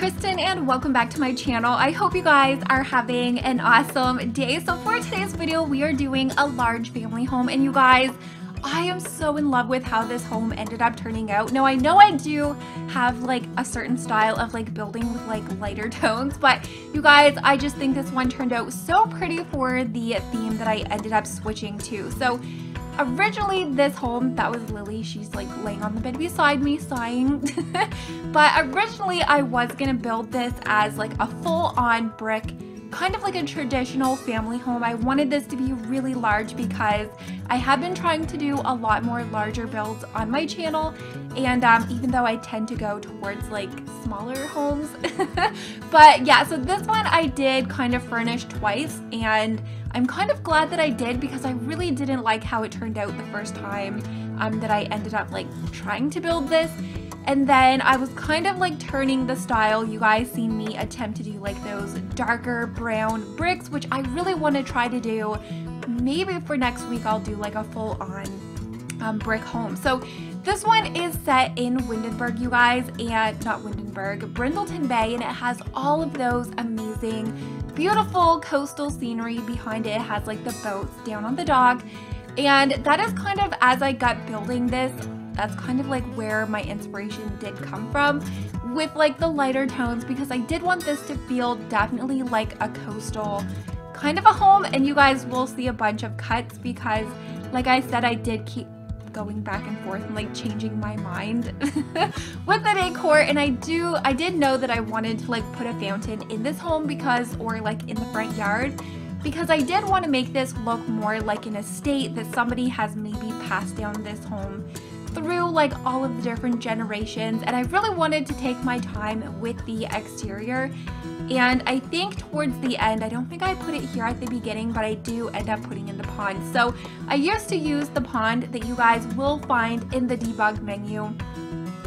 Kristen and welcome back to my channel. I hope you guys are having an awesome day. So for today's video, we are doing a large family home, and you guys, I am so in love with how this home ended up turning out. Now, I know I do have like a certain style of like building with like lighter tones, but you guys, I just think this one turned out so pretty for the theme that I ended up switching to. So originally this home, that was Lily, she's like laying on the bed beside me sighing, but originally I was gonna build this as like a full-on brick, kind of like a traditional family home. I wanted this to be really large because I have been trying to do a lot more larger builds on my channel, and even though I tend to go towards like smaller homes but yeah, so this one I did kind of furnish twice, and I'm kind of glad that I did because I really didn't like how it turned out the first time that I ended up like trying to build this. And then I was kind of like turning the style. You guys seen me attempt to do like those darker brown bricks, which I really want to try to do. Maybe for next week I'll do like a full-on brick home. So this one is set in Windenburg, you guys, and not Windenburg, Brindleton Bay, and it has all of those amazing, beautiful coastal scenery behind it. It has like the boats down on the dock, and that is kind of, as I got building this, that's kind of like where my inspiration did come from with like the lighter tones, because I did want this to feel definitely like a coastal kind of a home. And you guys will see a bunch of cuts because, like I said, I did keep going back and forth and like changing my mind with the decor, and I did know that I wanted to like put a fountain in this home because, or like in the front yard, because I did want to make this look more like an estate that somebody has maybe passed down this home through like all of the different generations. And I really wanted to take my time with the exterior, and I think towards the end, I don't think I put it here at the beginning, but I do end up putting in the pond. So I used to use the pond that you guys will find in the debug menu.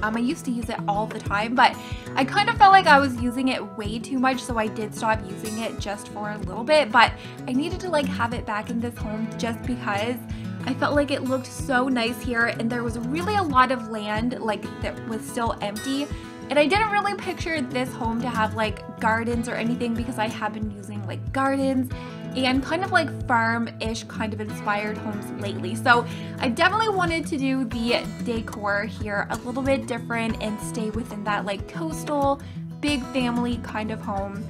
I used to use it all the time, but I kind of felt like I was using it way too much, so I did stop using it just for a little bit. But I needed to like have it back in this home just because I felt like it looked so nice here, and there was really a lot of land like that was still empty. And I didn't really picture this home to have like gardens or anything, because I have been using like gardens and kind of like farm-ish kind of inspired homes lately. So I definitely wanted to do the decor here a little bit different and stay within that like coastal, big family kind of home.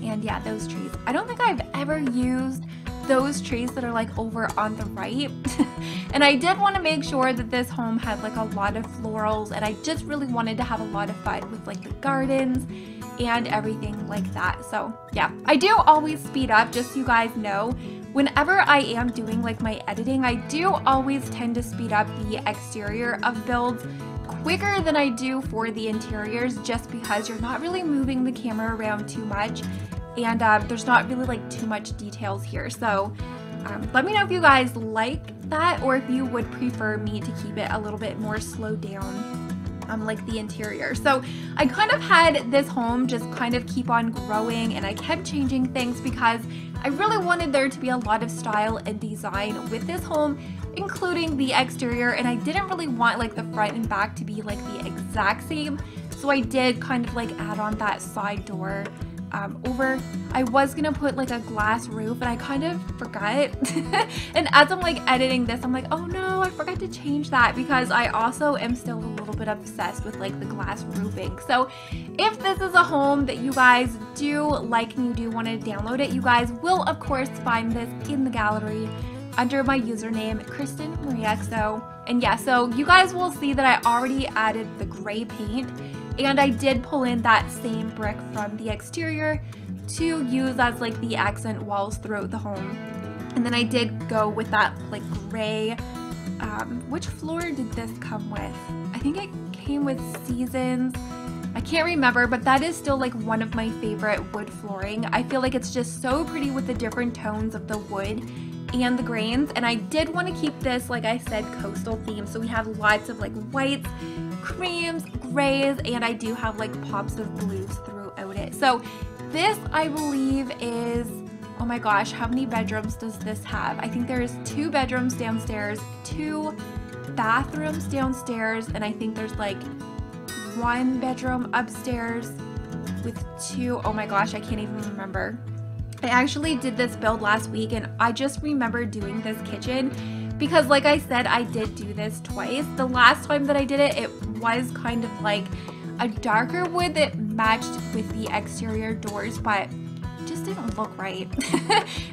And yeah, those trees. I don't think I've ever used those trees that are like over on the right and I did want to make sure that this home had like a lot of florals, and I just really wanted to have a lot of fun with like the gardens and everything like that. So yeah, I do always speed up, just so you guys know. Whenever I am doing like my editing, I do always tend to speed up the exterior of builds quicker than I do for the interiors, just because you're not really moving the camera around too much, and there's not really like too much details here. So let me know if you guys like that, or if you would prefer me to keep it a little bit more slowed down, like the interior. So I kind of had this home just kind of keep on growing, and I kept changing things because I really wanted there to be a lot of style and design with this home, including the exterior, and I didn't really want like the front and back to be like the exact same. So I did kind of like add on that side door over. I was gonna put like a glass roof, and I kind of forgot and as I'm like editing this, I'm like, oh no, I forgot to change that, because I also am still a little bit obsessed with like the glass roofing. So if this is a home that you guys do like and you do want to download it, you guys will of course find this in the gallery under my username KrystinMyrieXo. And yeah, so you guys will see that I already added the gray paint, and I did pull in that same brick from the exterior to use as like the accent walls throughout the home. And then I did go with that like gray, which floor did this come with? I think it came with Seasons. I can't remember, but that is still like one of my favorite wood flooring. I feel like it's just so pretty with the different tones of the wood and the grains. And I did want to keep this, like I said, coastal theme. So we have lots of like whites, creams, grays, and I do have like pops of blues throughout it. So this, I believe, is, oh my gosh, how many bedrooms does this have? I think there's 2 bedrooms downstairs, 2 bathrooms downstairs, and I think there's like 1 bedroom upstairs. with 2. Oh my gosh, I can't even remember. I actually did this build last week, and I just remember doing this kitchen because, like I said, I did do this twice. The last time that I did it, it was kind of like a darker wood that matched with the exterior doors, but it just didn't look right.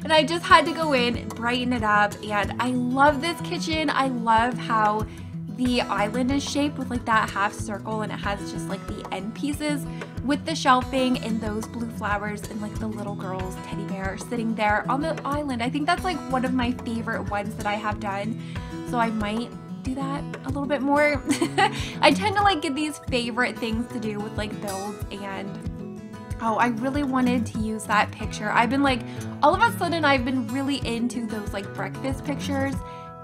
And I just had to go in, brighten it up, and I love this kitchen. I love how the island is shaped with like that half circle, and it has just like the end pieces with the shelving and those blue flowers and like the little girl's teddy bear sitting there on the island. I think that's like one of my favorite ones that I have done, so I might do that a little bit more. I tend to like get these favorite things to do with like builds, and oh, I really wanted to use that picture. I've been like, all of a sudden I've been really into those like breakfast pictures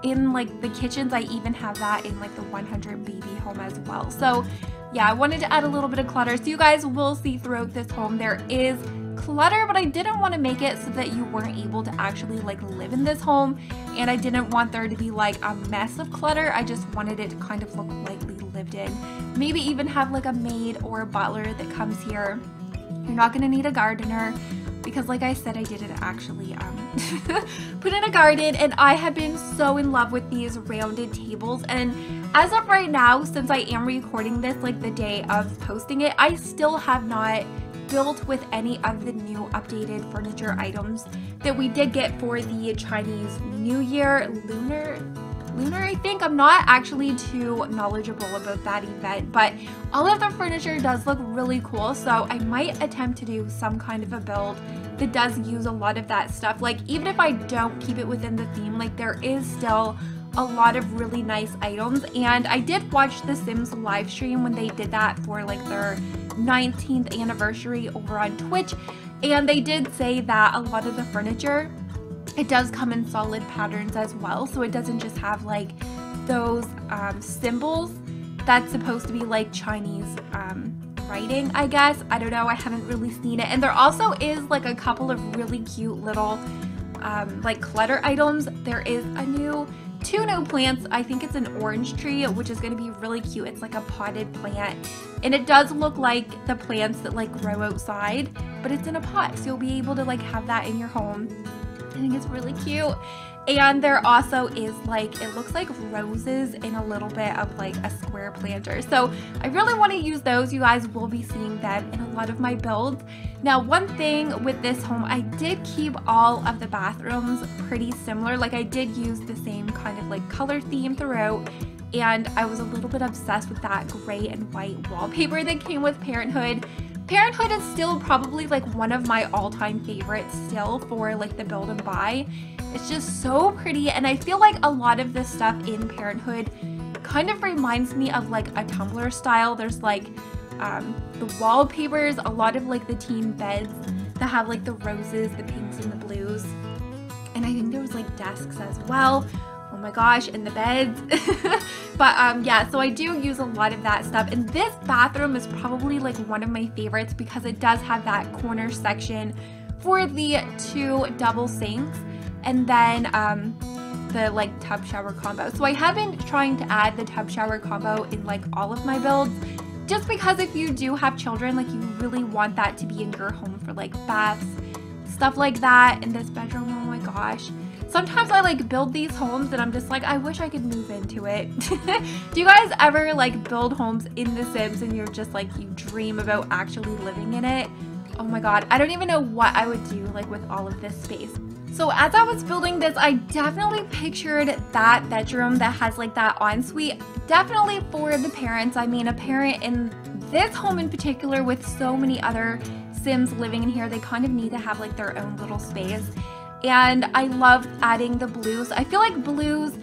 in like the kitchens. I even have that in like the 100 baby home as well. So yeah, I wanted to add a little bit of clutter. So you guys will see throughout this home there is clutter, but I didn't want to make it so that you weren't able to actually like live in this home, and I didn't want there to be like a mess of clutter. I just wanted it to kind of look lightly lived in. Maybe even have like a maid or a butler that comes here. You're not going to need a gardener because, like I said, I didn't actually put in a garden, and I have been so in love with these rounded tables. And as of right now, since I am recording this like the day of posting it, I still have not built with any of the new updated furniture items that we did get for the Chinese New Year lunar, I think. I'm not actually too knowledgeable about that event, but all of the furniture does look really cool, so I might attempt to do some kind of a build that does use a lot of that stuff. Like, even if I don't keep it within the theme, like there is still a lot of really nice items. And I did watch the Sims live stream when they did that for like their 19th anniversary over on Twitch, and they did say that a lot of the furniture, it does come in solid patterns as well, so it doesn't just have like those symbols that's supposed to be like Chinese writing, I guess. I don't know, I haven't really seen it. And there also is like a couple of really cute little like clutter items. There is two new plants. I think it's an orange tree, which is going to be really cute. It's like a potted plant, and it does look like the plants that like grow outside, but it's in a pot, so you'll be able to like have that in your home. I think it's really cute. And there also is like, it looks like roses in a little bit of like a square planter. So I really want to use those. You guys will be seeing them in a lot of my builds. Now, one thing with this home, I did keep all of the bathrooms pretty similar. Like I did use the same kind of like color theme throughout. And I was a little bit obsessed with that gray and white wallpaper that came with Parenthood. Parenthood is still probably like one of my all-time favorites still for like the build and buy. It's just so pretty, and I feel like a lot of this stuff in Parenthood kind of reminds me of like a Tumblr style. There's like the wallpapers, a lot of like the teen beds that have like the roses, the pinks, and the blues. And I think there was like desks as well. Oh my gosh, and the beds. But yeah, so I do use a lot of that stuff, and this bathroom is probably like one of my favorites because it does have that corner section for the 2 double sinks, and then the like tub shower combo. So I have been trying to add the tub shower combo in like all of my builds, just because if you do have children, like you really want that to be in your home for like baths, stuff like that. In this bedroom, oh my gosh. Sometimes I like build these homes and I'm just like, I wish I could move into it. Do you guys ever like build homes in The Sims and you're just like, you dream about actually living in it? Oh my god, I don't even know what I would do like with all of this space. So as I was building this, I definitely pictured that bedroom that has like that ensuite, definitely for the parents. I mean, a parent in this home in particular, with so many other Sims living in here, they kind of need to have like their own little space. And I love adding the blues. I feel like blues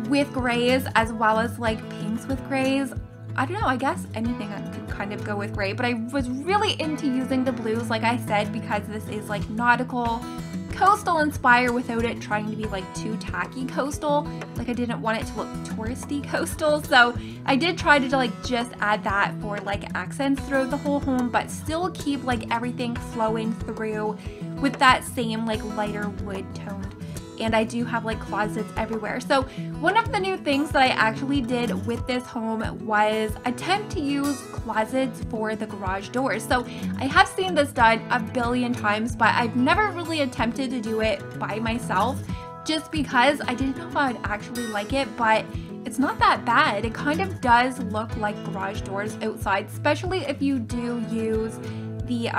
with grays as well as like pinks with grays. I don't know, I guess anything could kind of go with gray, but I was really into using the blues, like I said, because this is like nautical, coastal inspired without it trying to be like too tacky coastal. Like I didn't want it to look touristy coastal, so I did try to like just add that for like accents throughout the whole home, but still keep like everything flowing through with that same like lighter wood toned and I do have like closets everywhere. So one of the new things that I actually did with this home was attempt to use closets for the garage doors. So I have seen this done a billion times, but I've never really attempted to do it by myself just because I didn't know if I would actually like it, but it's not that bad. It kind of does look like garage doors outside, especially if you do use the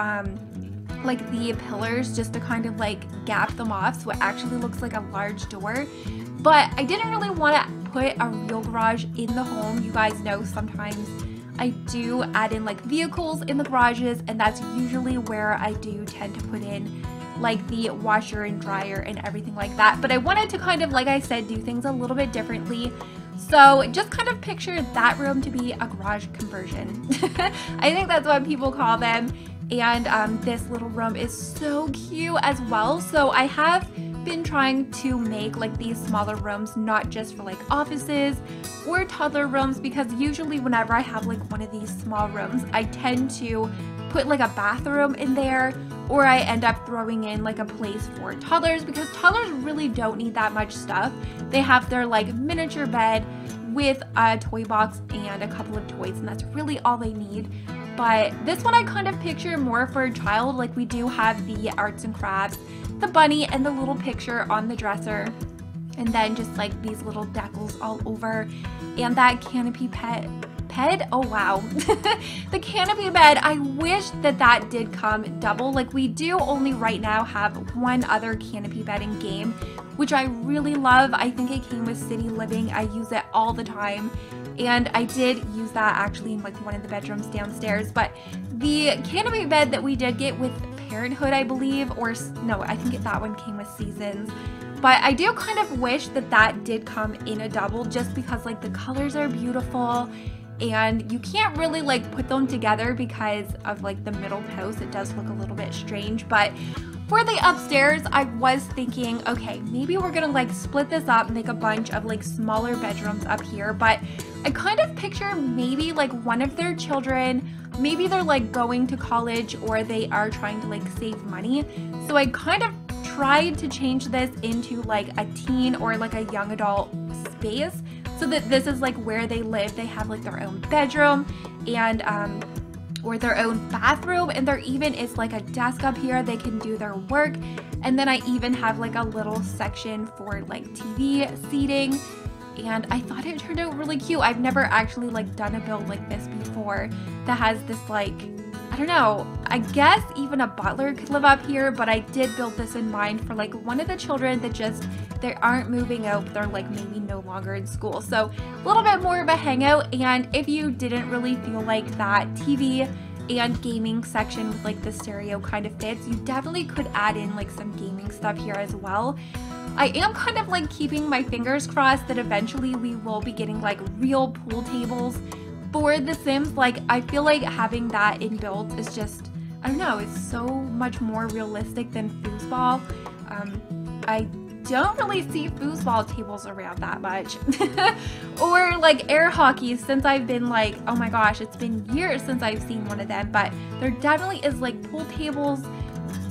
like the pillars just to kind of like gap them off so it actually looks like a large door. But I didn't really want to put a real garage in the home. You guys know sometimes I do add in like vehicles in the garages, and that's usually where I do tend to put in like the washer and dryer and everything like that. But I wanted to kind of, like I said, do things a little bit differently. So just kind of picture that room to be a garage conversion. I think that's what people call them. And this little room is so cute as well. So I have been trying to make like these smaller rooms not just for like offices or toddler rooms, because usually whenever I have like one of these small rooms, I tend to put like a bathroom in there, or I end up throwing in like a place for toddlers, because toddlers really don't need that much stuff. They have their like miniature bed with a toy box and a couple of toys, and that's really all they need. But this one I kind of picture more for a child. Like we do have the arts and crafts, the bunny, and the little picture on the dresser, and then just like these little decals all over, and that canopy bed. Oh wow. The canopy bed, I wish that that did come double. Like we do only right now have one other canopy bed in game, which I really love. I think it came with City Living. I use it all the time, and I did use that actually in like one of the bedrooms downstairs. But the canopy bed that we did get with Parenthood, I believe, or no, I think that one came with Seasons. But I do kind of wish that that did come in a double, just because like the colors are beautiful, and you can't really like put them together because of like the middle post. It does look a little bit strange. But for the upstairs, I was thinking, okay, maybe we're gonna like split this up, make a bunch of like smaller bedrooms up here. But I kind of picture maybe like one of their children, maybe they're like going to college, or they are trying to like save money. So I kind of tried to change this into like a teen or like a young adult space, so that this is like where they live. They have like their own bedroom and or their own bathroom, and there even is like a desk up here they can do their work. And then I even have like a little section for like TV seating, and I thought it turned out really cute. I've never actually like done a build like this before that has this like, I don't know, I guess even a butler could live up here, but I did build this in mind for like one of the children that just, they aren't moving out, they're like maybe no longer in school. So a little bit more of a hangout. And if you didn't really feel like that TV and gaming section with like the stereo kind of fits, you definitely could add in like some gaming stuff here as well. I am kind of like keeping my fingers crossed that eventually we will be getting like real pool tables for The Sims. Like I feel like having that inbuilt is just, I don't know, it's so much more realistic than foosball. I don't really see foosball tables around that much. Or like air hockey, since I've been like, oh my gosh, it's been years since I've seen one of them. But there definitely is like pool tables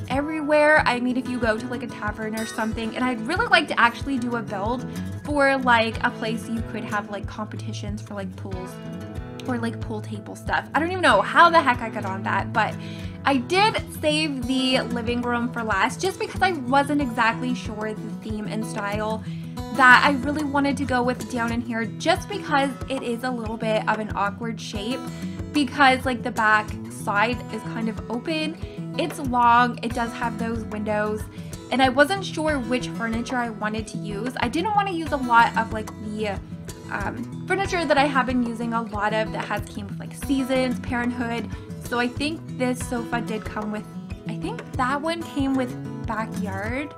everywhere. I mean, if you go to like a tavern or something, and I'd really like to actually do a build for like a place you could have like competitions for like pools or like pool table stuff. I don't even know how the heck I got on that, but I did save the living room for last just because I wasn't exactly sure the theme and style that I really wanted to go with down in here, just because it is a little bit of an awkward shape, because like the back side is kind of open. It's long, it does have those windows, and I wasn't sure which furniture I wanted to use. I didn't want to use a lot of like the furniture that I have been using a lot of that has came with like Seasons, Parenthood. So I think this sofa did come with, I think that one came with Backyard.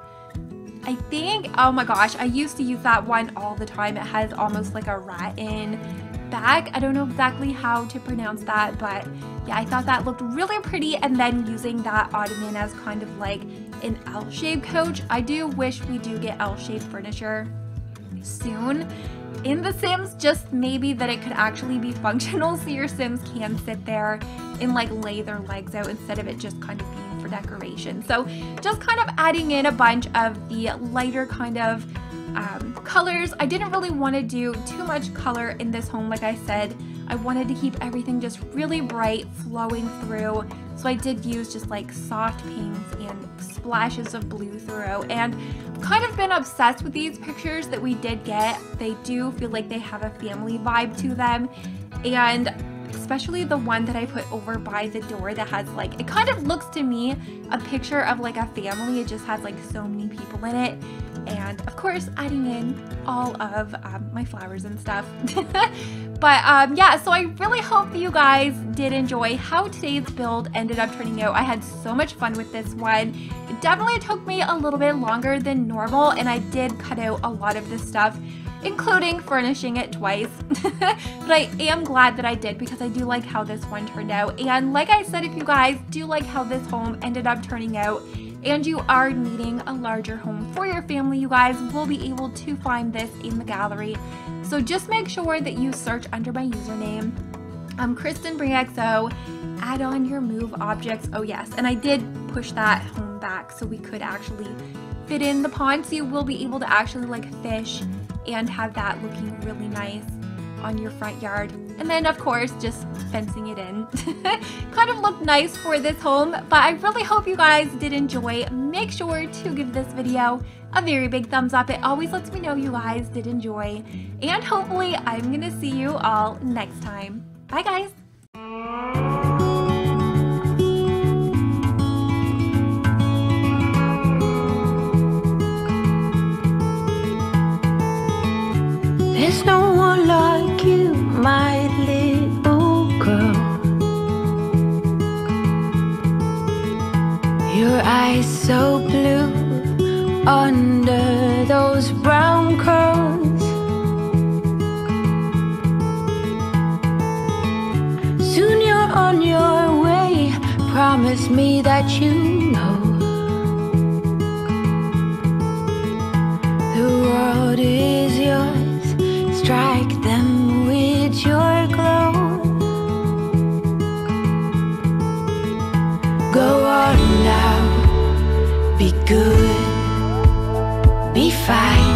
I think, oh my gosh, I used to use that one all the time. It has almost like a rat-in back. I don't know exactly how to pronounce that, but yeah, I thought that looked really pretty. And then using that ottoman as kind of like an L-shaped couch. I do wish we do get L-shaped furniture soon in The Sims, just maybe that it could actually be functional so your Sims can sit there and like lay their legs out instead of it just kind of being for decoration. So just kind of adding in a bunch of the lighter kind of colors. I didn't really want to do too much color in this home. Like I said, I wanted to keep everything just really bright, flowing through. So I did use just like soft pinks and splashes of blue through, and kind of been obsessed with these pictures that we did get. They do feel like they have a family vibe to them, and especially the one that I put over by the door that has like, it kind of looks to me a picture of like a family. It just has like so many people in it, and of course adding in all of my flowers and stuff. But yeah, so I really hope that you guys did enjoy how today's build ended up turning out. I had so much fun with this one. It definitely took me a little bit longer than normal, and I did cut out a lot of this stuff, including furnishing it twice. But I am glad that I did, because I do like how this one turned out. And like I said, if you guys do like how this home ended up turning out, and you are needing a larger home for your family, you guys will be able to find this in the gallery. So just make sure that you search under my username, KrystinMyrieXo, add on your move objects. Oh yes, and I did push that home back so we could actually fit in the pond, so you will be able to actually like fish and have that looking really nice on your front yard. And then of course just fencing it in kind of looked nice for this home. But I really hope you guys did enjoy. Make sure to give this video a very big thumbs up. It always lets me know you guys did enjoy, and hopefully I'm gonna see you all next time. Bye guys. There's no one like you, my little girl. Your eyes so blue under those brown curls. Soon you're on your way, promise me that you know the world is yours. Strike them with your glow. Go on now, be good, be fine.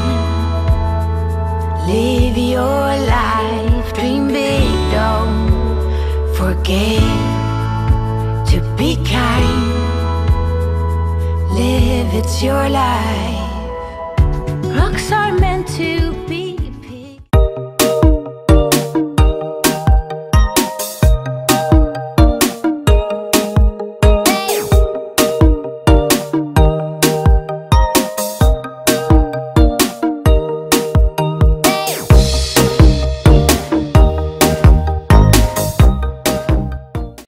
Live your life, dream big, don't forget to be kind. Live, it's your life. Rocks are made